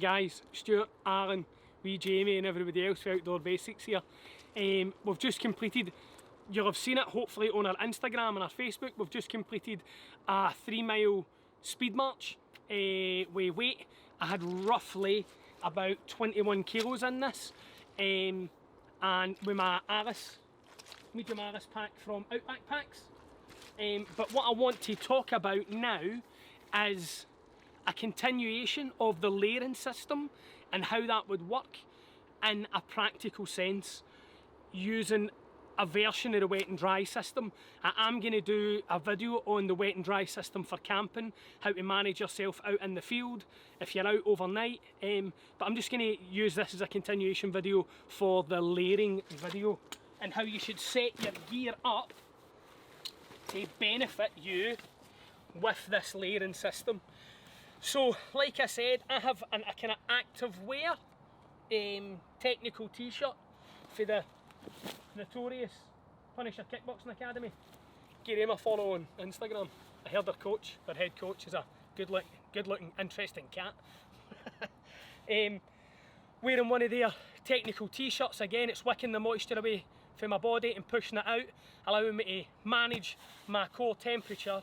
guys, Stuart, Aaron, wee Jamie and everybody else for Outdoor Basics here. We've just completed, you'll have seen it hopefully on our Instagram and our Facebook, we've just completed a 3 mile speed march with weight. I had roughly about 21 kilos in this, and with my Aris, medium Aris pack from Outback packs. But what I want to talk about now is a continuation of the layering system and how that would work in a practical sense using a version of the wet and dry system. I am going to do a video on the wet and dry system for camping, how to manage yourself out in the field if you're out overnight, but I'm just going to use this as a continuation video for the layering video and how you should set your gear up to benefit you with this layering system. So like I said, I have a kind of active wear technical t-shirt for the notorious Punisher Kickboxing Academy. Give them a follow on Instagram. I heard their coach, their head coach, is a good looking interesting cat. Wearing one of their technical t-shirts, again it's wicking the moisture away from my body and pushing it out, allowing me to manage my core temperature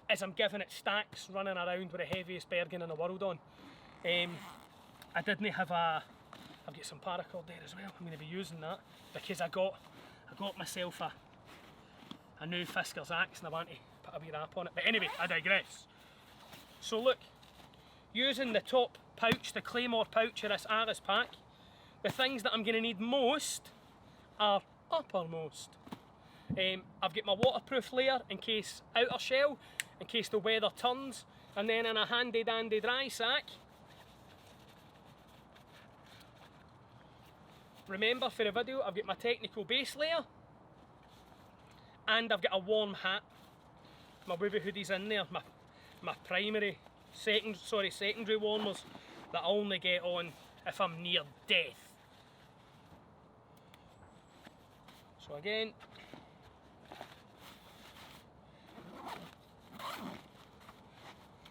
as I'm giving it stacks, running around with the heaviest bergen in the world on. I didn't have I've got some paracord there as well. I'm going to be using that because I got myself a new Fisker's axe and I want to put a wee wrap on it. But anyway, I digress. So look, using the top pouch, the Claymore pouch of this Aris pack, the things that I'm going to need most are uppermost. I've got my waterproof layer in case outer shell, in case the weather turns, and then in a handy dandy dry sack. Remember for the video, I've got my technical base layer, and I've got a warm hat. My woovie hoodie's in there, my primary, secondary warmers that I only get on if I'm near death. So again,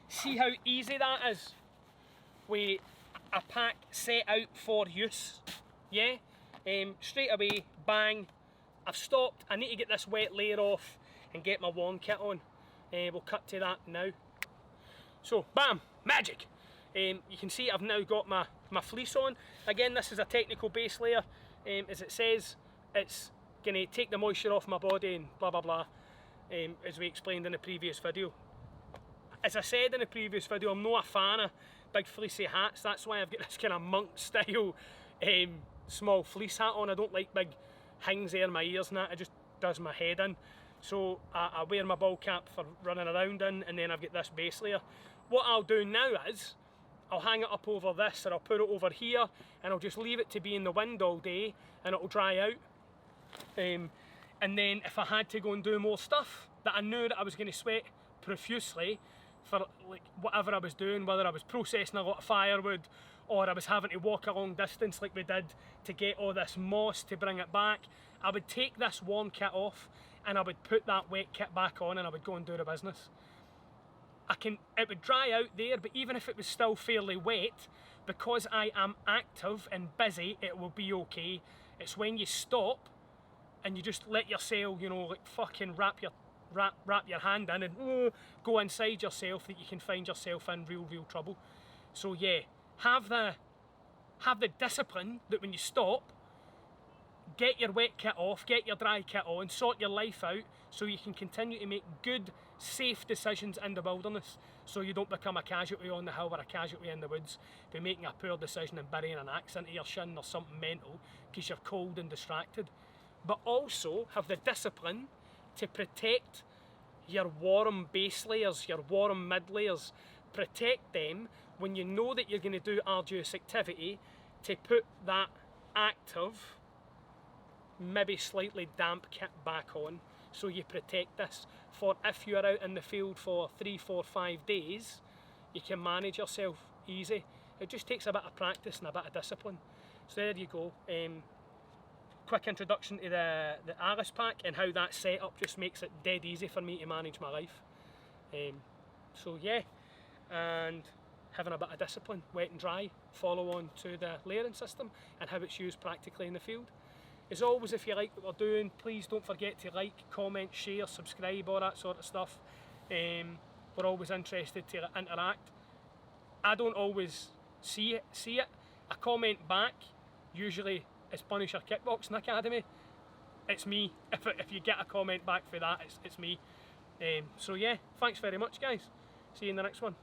see how easy that is with a pack set out for use. Yeah, straight away, bang, I've stopped, I need to get this wet layer off and get my warm kit on. We'll cut to that now. So, bam, magic! You can see I've now got my fleece on. Again, this is a technical base layer. As it says, it's going to take the moisture off my body and blah blah blah, as we explained in the previous video. As I said in the previous video, I'm not a fan of big fleecy hats. That's why I've got this kind of monk style small fleece hat on. I don't like big hangs there in my ears and that, it just does my head in. So I wear my ball cap for running around in, and then I've got this base layer. What I'll do now is, I'll hang it up over this, or I'll put it over here, and I'll just leave it to be in the wind all day, and it'll dry out. And then if I had to go and do more stuff that I knew that I was going to sweat profusely for like whatever I was doing, whether I was processing a lot of firewood or I was having to walk a long distance like we did to get all this moss to bring it back, I would take this warm kit off and I would put that wet kit back on and I would go and do the business. It would dry out there, but even if it was still fairly wet, because I am active and busy, it will be okay. It's when you stop and you just let yourself, you know, like fucking wrap your hand in and go inside yourself, that you can find yourself in real trouble. So yeah, have the discipline that when you stop, get your wet kit off, get your dry kit on, sort your life out so you can continue to make good, safe decisions in the wilderness, so you don't become a casualty on the hill or a casualty in the woods by making a poor decision and burying an axe into your shin or something mental because you're cold and distracted. But also have the discipline to protect your warm base layers, your warm mid layers. Protect them when you know that you're going to do arduous activity, to put that active, maybe slightly damp kit back on, so you protect this for if you're out in the field for 3, 4, 5 days, you can manage yourself easy. It just takes a bit of practice and a bit of discipline. So there you go. Quick introduction to the Aris pack and how that setup just makes it dead easy for me to manage my life. So yeah, and having a bit of discipline, wet and dry, follow on to the layering system and how it's used practically in the field. As always, if you like what we're doing, please don't forget to like, comment, share, subscribe, all that sort of stuff. We're always interested to interact. I don't always see it. I comment back, usually it's Punisher Kickboxing Academy. It's me. If you get a comment back for that, it's me. So yeah, thanks very much guys. See you in the next one.